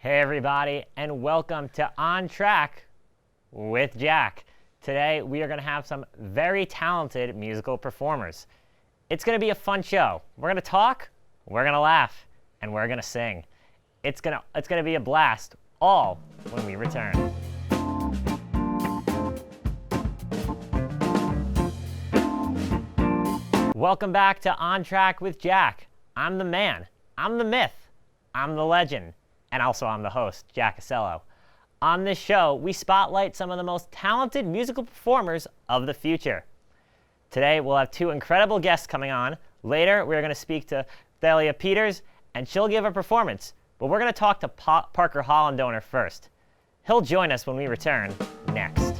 Hey everybody, and welcome to On Track with Jack. Today we are going to have some very talented musical performers. It's going to be a fun show. We're going to talk, we're going to laugh, and we're going to sing. It's going to be a blast, all when we return. Welcome back to On Track with Jack. I'm the man, I'm the myth, I'm the legend. And also I'm the host, Jack Asello. On this show, we spotlight some of the most talented musical performers of the future. Today, we'll have two incredible guests coming on. Later, we're going to speak to Thalia Peters, and she'll give a performance. But we're going to talk to Parker Hollandoner first. He'll join us when we return next.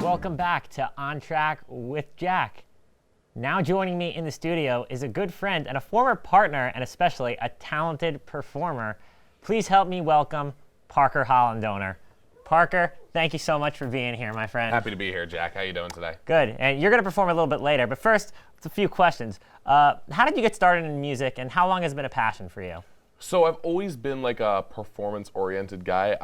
Welcome back to On Track with Jack. Now joining me in the studio is a good friend and a former partner and especially a talented performer. Please help me welcome Parker Hollandoner. Parker, thank you so much for being here, my friend. Happy to be here, Jack. How you doing today? Good, and you're going to perform a little bit later, but first, it's a few questions. How did you get started in music, and how long has it been a passion for you? So I've always been like a performance-oriented guy.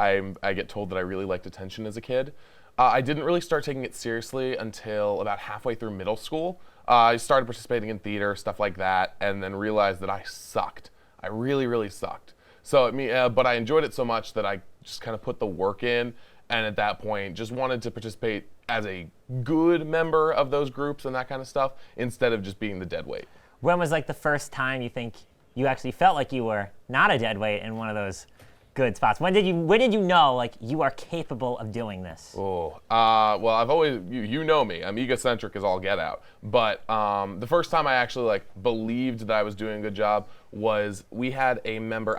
I get told that I really liked attention as a kid. I didn't really start taking it seriously until about halfway through middle school. I started participating in theater, stuff like that, and then realized that I sucked. I really, really sucked. So but I enjoyed it so much that I just kind of put the work in, and at that point just wanted to participate as a good member of those groups and that kind of stuff instead of just being the dead weight. When was like the first time you think you actually felt like you were not a dead weight in one of those good spots? When did you know like you are capable of doing this? Oh, well, I've always, you know me, I'm egocentric as all get out. But the first time I actually like believed that I was doing a good job was we had a member,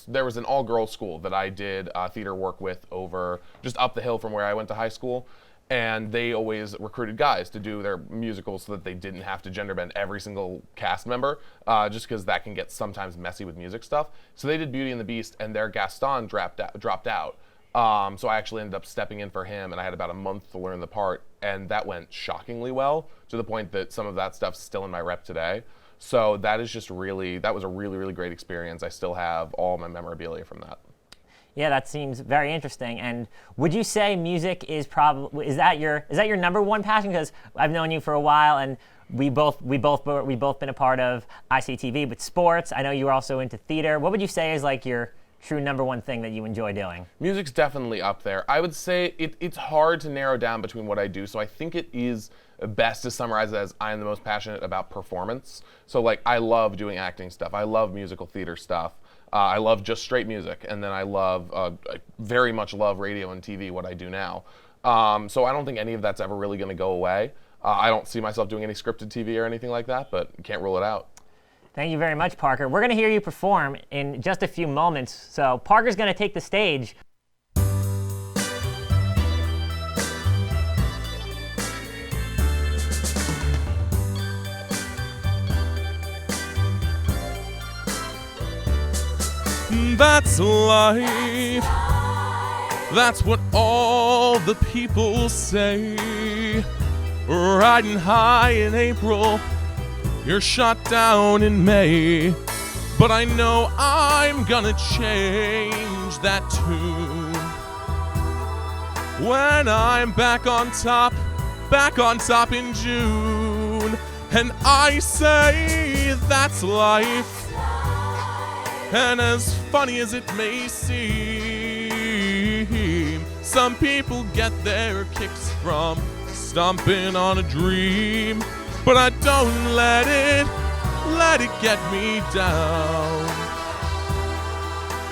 there was an all-girls school that I did theater work with over just up the hill from where I went to high school. And they always recruited guys to do their musicals so that they didn't have to gender bend every single cast member, just because that can get sometimes messy with music stuff. So they did Beauty and the Beast, and their Gaston dropped out. So I actually ended up stepping in for him, and I had about a month to learn the part, and that went shockingly well, to the point that some of that stuff's still in my rep today. So that was a really, really great experience. I still have all my memorabilia from that. Yeah, that seems very interesting. And would you say music is is that your number one passion? Because I've known you for a while, and we both been a part of ICTV, but sports. I know you were also into theater. What would you say is like your true number one thing that you enjoy doing? Music's definitely up there. I would say it's hard to narrow down between what I do, so I think it is best to summarize it as I am the most passionate about performance. So like I love doing acting stuff. I love musical theater stuff. I love just straight music, and then I very much love radio and TV, what I do now. So I don't think any of that's ever really going to go away. I don't see myself doing any scripted TV or anything like that, but can't rule it out. Thank you very much, Parker. We're going to hear you perform in just a few moments. So Parker's going to take the stage. That's life. That's what all the people say. Riding high in April, you're shot down in May. But I know I'm gonna change that tune. when I'm back on top in June. And I say that's life. And as funny as it may seem, some people get their kicks from stomping on a dream. But I don't let it get me down.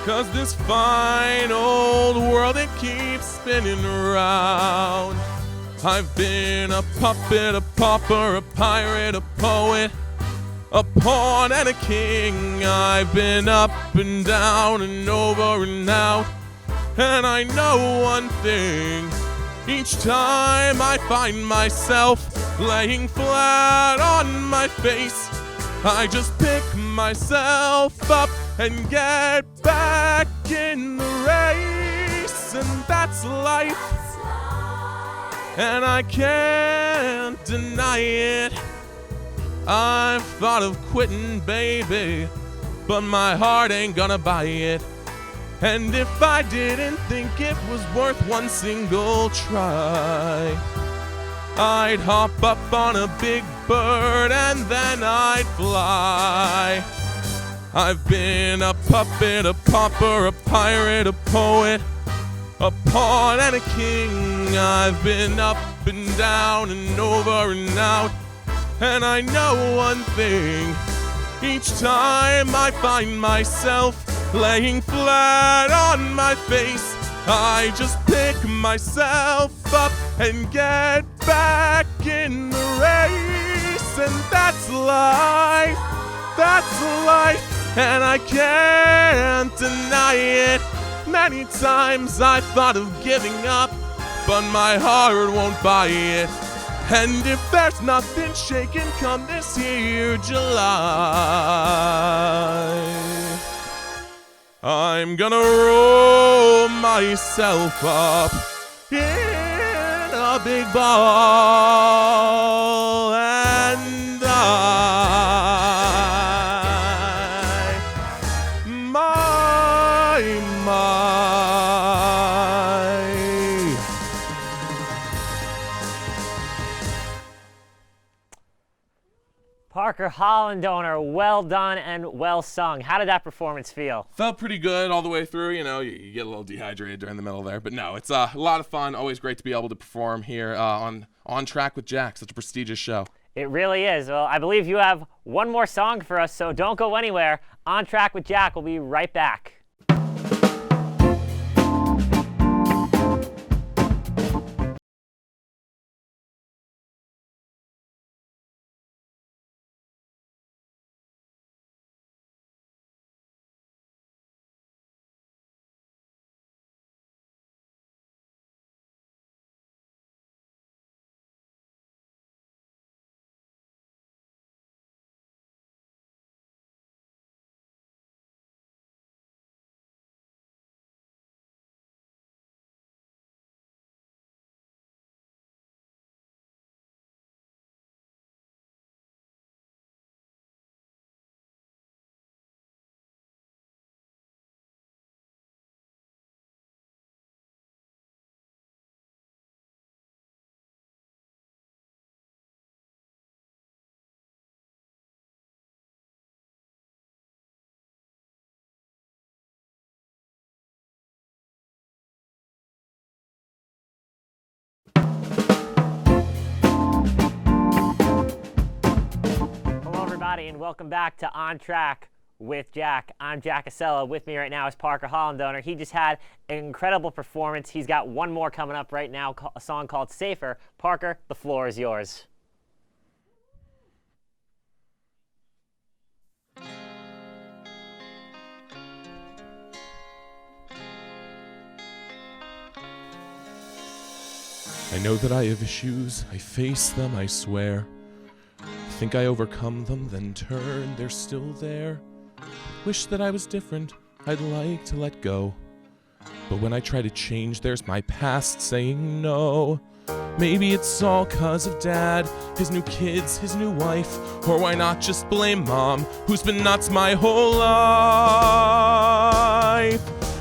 'Cause this fine old world, it keeps spinning around. I've been a puppet, a pauper, a pirate, a poet, a pawn and a king. I've been up and down and over and out. And I know one thing, each time I find myself laying flat on my face, I just pick myself up and get back in the race. And that's life, and I can't deny it. I've thought of quitting, baby, but my heart ain't gonna buy it. And if I didn't think it was worth one single try, I'd hop up on a big bird and then I'd fly. I've been a puppet, a pauper, a pirate, a poet, a pawn and a king. I've been up and down and over and out. And I know one thing, each time I find myself laying flat on my face, I just pick myself up and get back in the race. And that's life, and I can't deny it. Many times I thought of giving up, but my heart won't buy it. And if there's nothing shaking come this here July, I'm gonna roll myself up in a big ball, and Parker Hollandoner, well done and well sung. How did that performance feel? Felt pretty good all the way through. You know, you get a little dehydrated during the middle there. But no, it's a lot of fun. Always great to be able to perform here on Track with Jack, such a prestigious show. It really is. Well, I believe you have one more song for us, so don't go anywhere. On Track with Jack, we'll be right back. And welcome back to On Track with Jack. I'm Jack Asello. With me right now is Parker Hollandoner. He just had an incredible performance. He's got one more coming up right now, a song called Safer. Parker, the floor is yours. I know that I have issues. I face them, I swear. Think I overcome them, then turn, they're still there. Wish that I was different, I'd like to let go. But when I try to change, there's my past saying no. Maybe it's all 'cause of Dad, his new kids, his new wife. Or why not just blame Mom, who's been nuts my whole life.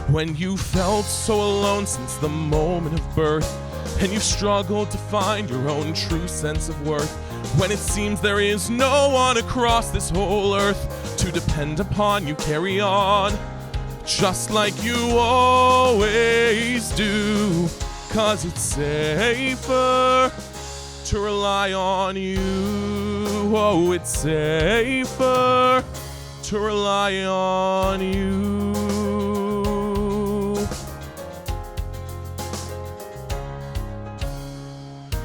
When you felt so alone since the moment of birth, and you've struggled to find your own true sense of worth, when it seems there is no one across this whole earth to depend upon, you carry on just like you always do, 'cause it's safer to rely on you. Oh, it's safer to rely on you.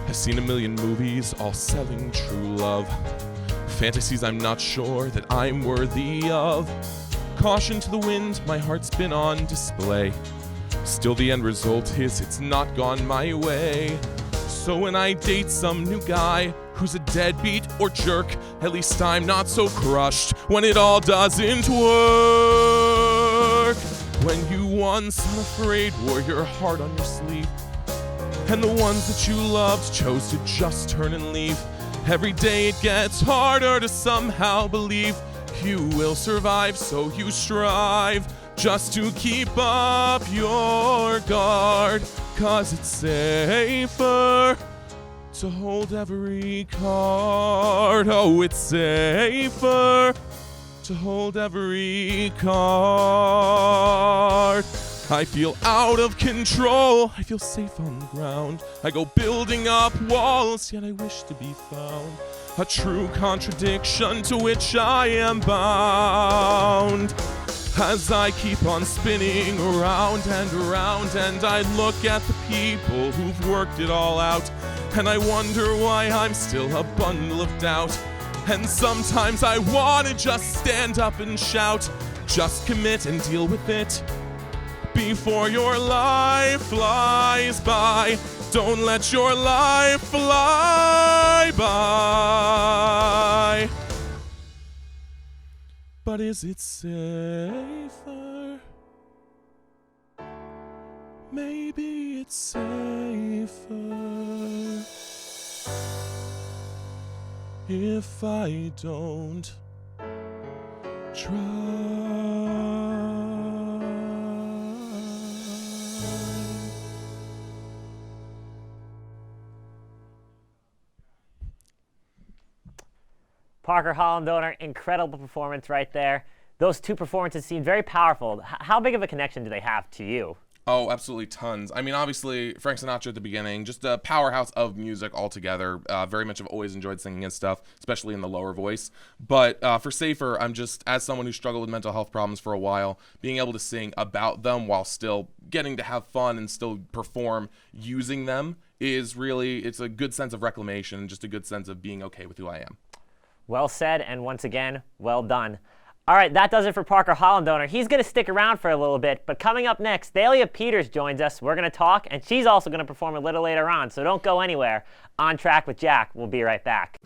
I've seen a million movies all selling true love, fantasies I'm not sure that I'm worthy of. Caution to the wind, my heart's been on display. Still the end result is it's not gone my way. So when I date some new guy who's a deadbeat or jerk, at least I'm not so crushed when it all doesn't work. When you once unafraid wore your heart on your sleeve, and the ones that you loved chose to just turn and leave, every day it gets harder to somehow believe you will survive, so you strive just to keep up your guard, 'cause it's safer to hold every card. Oh, it's safer to hold every card. I feel out of control, I feel safe on the ground. I go building up walls, yet I wish to be found. A true contradiction to which I am bound. As I keep on spinning around and around, and I look at the people who've worked it all out, and I wonder why I'm still a bundle of doubt. And sometimes I wanna just stand up and shout, just commit and deal with it before your life flies by. Don't let your life fly by. But is it safer? Maybe it's safer if I don't try. Parker Hollandoner, incredible performance right there. Those two performances seemed very powerful. How big of a connection do they have to you? Oh, absolutely tons. I mean, obviously, Frank Sinatra at the beginning, just a powerhouse of music altogether. Very much have always enjoyed singing his stuff, especially in the lower voice. But for Safer, I'm just, as someone who struggled with mental health problems for a while, being able to sing about them while still getting to have fun and still perform using them is really, it's a good sense of reclamation and just a good sense of being okay with who I am. Well said, and once again, well done. All right, that does it for Parker Hollandoner. He's going to stick around for a little bit, but coming up next, Thalia Peters joins us. We're going to talk, and she's also going to perform a little later on, so don't go anywhere. On Track with Jack. We'll be right back.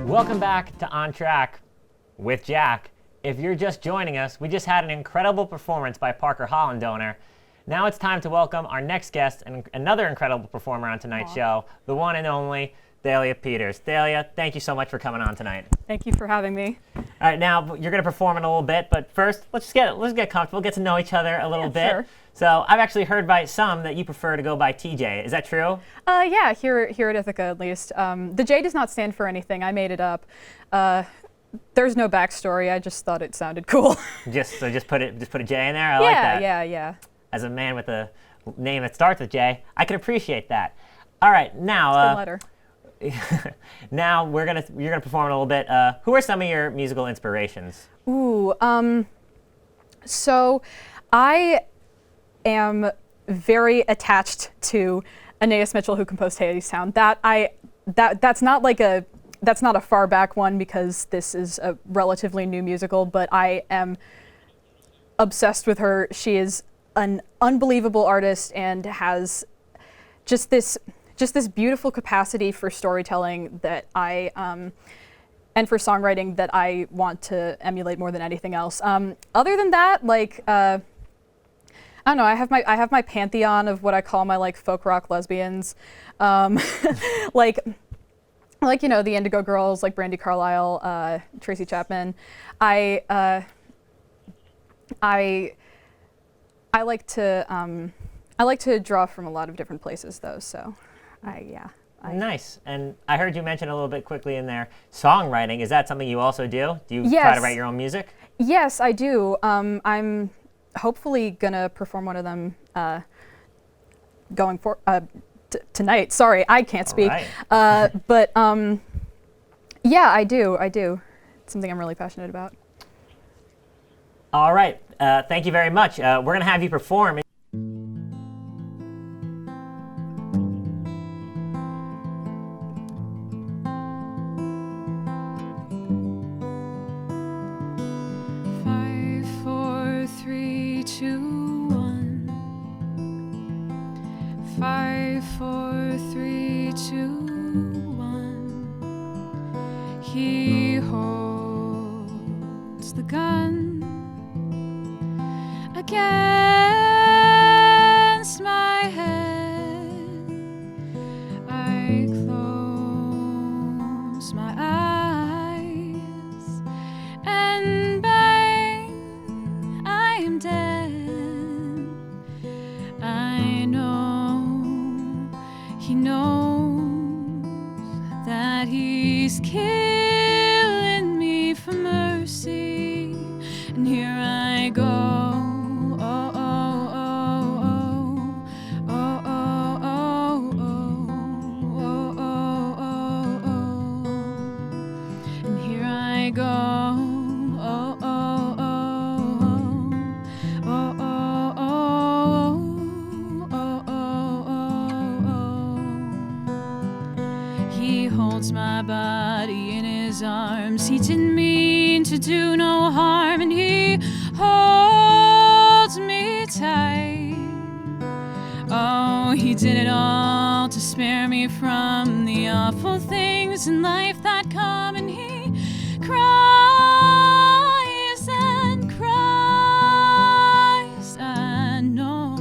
Welcome back to On Track with Jack. If you're just joining us, we just had an incredible performance by Parker Hollandoner. Now it's time to welcome our next guest and another incredible performer on tonight's show, the one and only Thalia Peters. Thalia, thank you so much for coming on tonight. Thank you for having me. All right, now you're going to perform in a little bit, but first, let's get comfortable, get to know each other a little bit. Sure. So I've actually heard by some that you prefer to go by TJ. Is that true? Yeah, here at Ithaca at least. The J does not stand for anything. I made it up. there's no backstory. I just thought it sounded cool. Just put a J in there. I like that. Yeah. As a man with a name that starts with J, I can appreciate that. All right, now. Good letter. Now you're gonna perform a little bit. Who are some of your musical inspirations? Ooh, so I am very attached to Anais Mitchell, who composed Hadestown. That's not a far back one because this is a relatively new musical, but I am obsessed with her. She is an unbelievable artist and has just this beautiful capacity for storytelling that and for songwriting that I want to emulate more than anything else. Other than that, I don't know. I have my pantheon of what I call my like folk rock lesbians, like the Indigo Girls, like Brandi Carlile, Tracy Chapman. I like to draw from a lot of different places though. So, Nice. And I heard you mention a little bit quickly in there songwriting. Is that something you also do? Do you try Yes. to write your own music? Yes, I do. I'm hopefully gonna perform one of them tonight. Sorry, I can't speak. All right. But yeah, I do. It's something I'm really passionate about. All right. Thank you very much. We're going to have you perform. Five, four, three, two, one. 5, 4, 3, 2, 1. He holds the gun against my head. I close my eyes and bang, I am dead. I know he knows that he's killing me for mercy, and here I go. My body in his arms. He didn't mean to do no harm, and he holds me tight. Oh, he did it all to spare me from the awful things in life that come, and he cries and cries. I know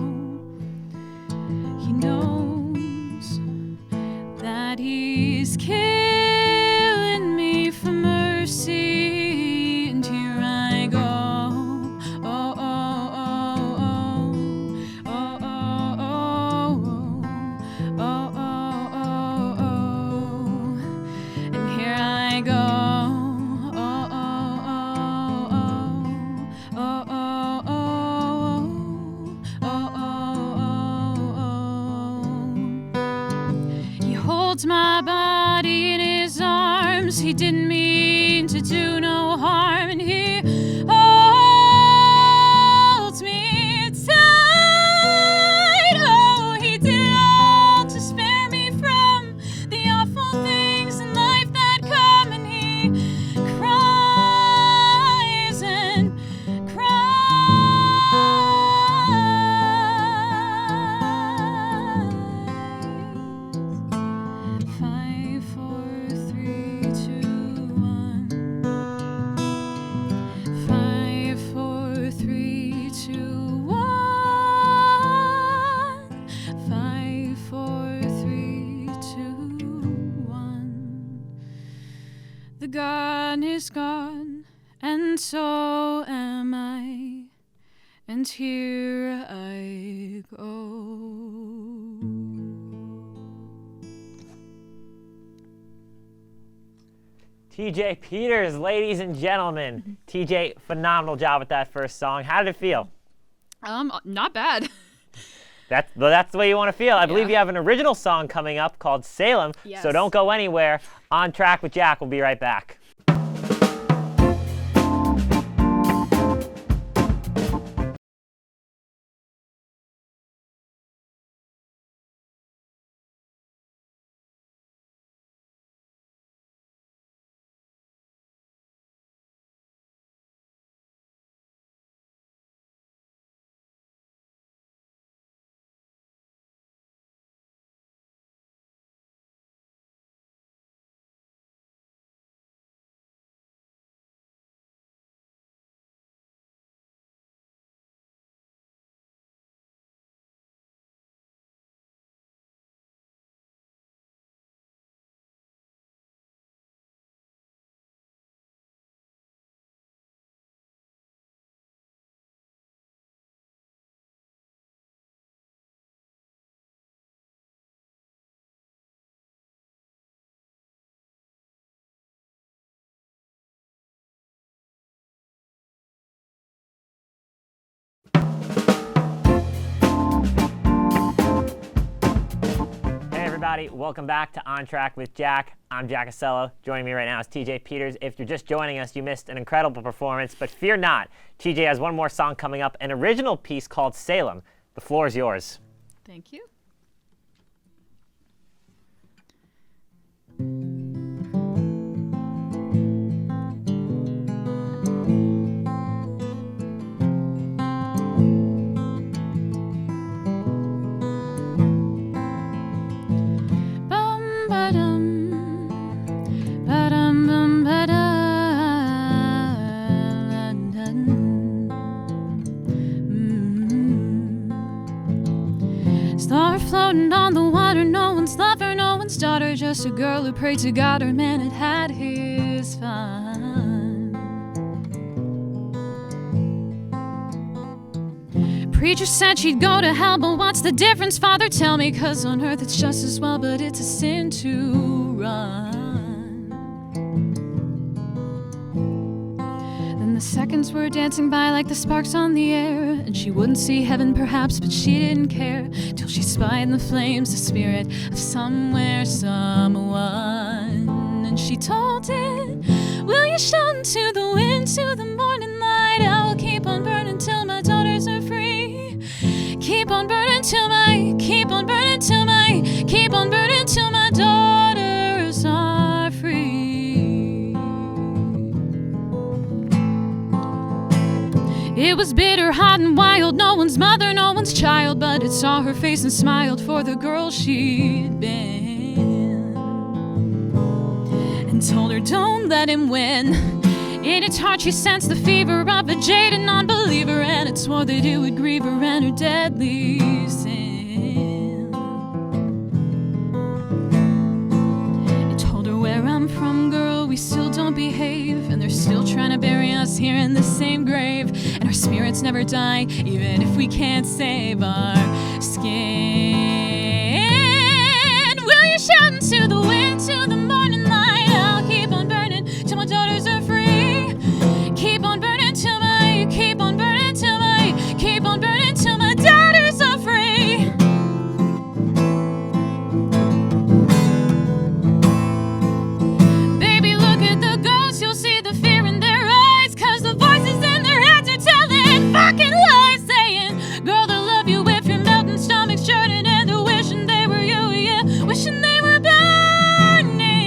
he knows that he's killing me for mercy, and here I go. Oh, oh, oh, oh, oh, oh, oh, oh, oh, oh, and here I go. Oh, oh, oh, oh, oh, oh, oh, oh. He holds my body in his arms. He didn't mean to do no harm, and he holds me tight. Oh, he did it all to spare me from the awful things in life that come, and he cries and cries. 5, 4, 3, 2, 1. 5, 4, 3, 2, 1. 5, 4, 3, 2, 1. The gun is gone, and so am I, and here I go. TJ Peters, ladies and gentlemen. TJ, phenomenal job with that first song. How did it feel? Not bad. That's the way you want to feel. I believe Yeah. you have an original song coming up called Salem, Yes. so don't go anywhere. On Track with Jack, we'll be right back. Hey everybody, welcome back to On Track with Jack. I'm Jack Acello. Joining me right now is TJ Peters. If you're just joining us, you missed an incredible performance, but fear not. TJ has one more song coming up, an original piece called Salem. The floor is yours. Thank you. Bum ba-dum, ba-dum bum ba-dum. Star floating on the water, no one's lover, no one's daughter, just a girl who prayed to God her man had had his fun. Preacher said she'd go to hell, but what's the difference, Father, tell me? 'Cause on earth it's just as well, but it's a sin to run. Then the seconds were dancing by like the sparks on the air, and she wouldn't see heaven perhaps, but she didn't care, till she spied in the flames the spirit of somewhere, someone. And she told it, will you shout into the wind, to the morning light? I'll keep on burning till my daughters are free. Keep on burning till my, keep on burning till my, keep on burning till my daughters are free. It was bitter, hot, and wild. No one's mother, no one's child, but it saw her face and smiled for the girl she'd been, and told her, don't let him win. In its heart she sensed the fever of a jaded non-believer, and it swore that it would grieve her and her deadly sin. It told her, where I'm from, girl, we still don't behave, and they're still trying to bury us here in the same grave, and our spirits never die, even if we can't save our skin. Will you shout into the wind, to the morning light? I'll keep on burning till my daughters are free. Keep on burning till my, keep on burning till my, keep on burning till my daughters are free. Baby, look at the ghosts, you'll see the fear in their eyes, 'cause the voices in their heads are telling fucking lies, saying, girl, they'll love you if your melting stomach's churning, and they're wishing they were you, yeah, wishing they were burning.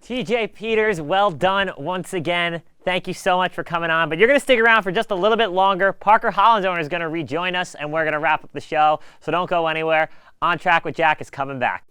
TJ Peters, well done once again. Thank you so much for coming on. But you're going to stick around for just a little bit longer. Parker Hollandsowner is going to rejoin us, and we're going to wrap up the show. So don't go anywhere. On Track with Jack is coming back.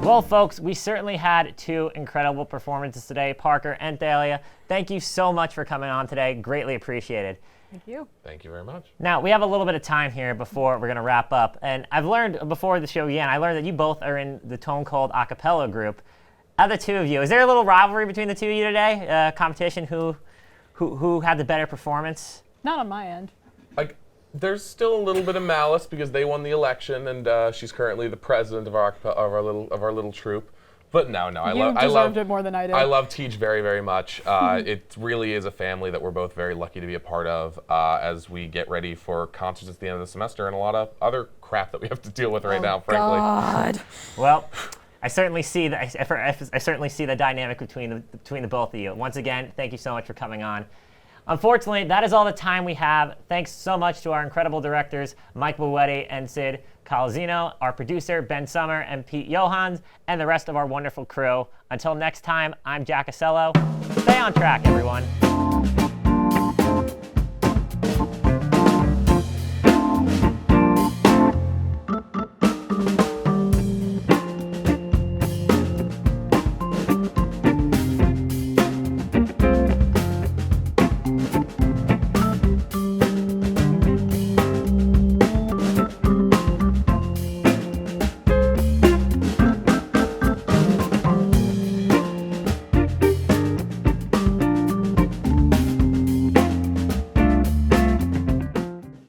Well, folks, we certainly had two incredible performances today. Parker and Thalia, thank you so much for coming on today. Greatly appreciated. Thank you. Thank you very much. Now, we have a little bit of time here before we're going to wrap up. And I've learned before the show began, I learned that you both are in the Tone Cold a cappella group. Of the two of you, is there a little rivalry between the two of you today? Competition, who had the better performance? Not on my end. Like, there's still a little bit of malice because they won the election, and she's currently the president of our little troop. But no, You deserved it more than I did. I love Teach very, very much. It really is a family that we're both very lucky to be a part of as we get ready for concerts at the end of the semester and a lot of other crap that we have to deal with right now, frankly. God. Well, I certainly see I certainly see the dynamic between the both of you. Once again, thank you so much for coming on. Unfortunately, that is all the time we have. Thanks so much to our incredible directors, Mike Buetti and Sid Calzino, our producer, Ben Summer and Pete Johans, and the rest of our wonderful crew. Until next time, I'm Jack Acello. Stay on track, everyone.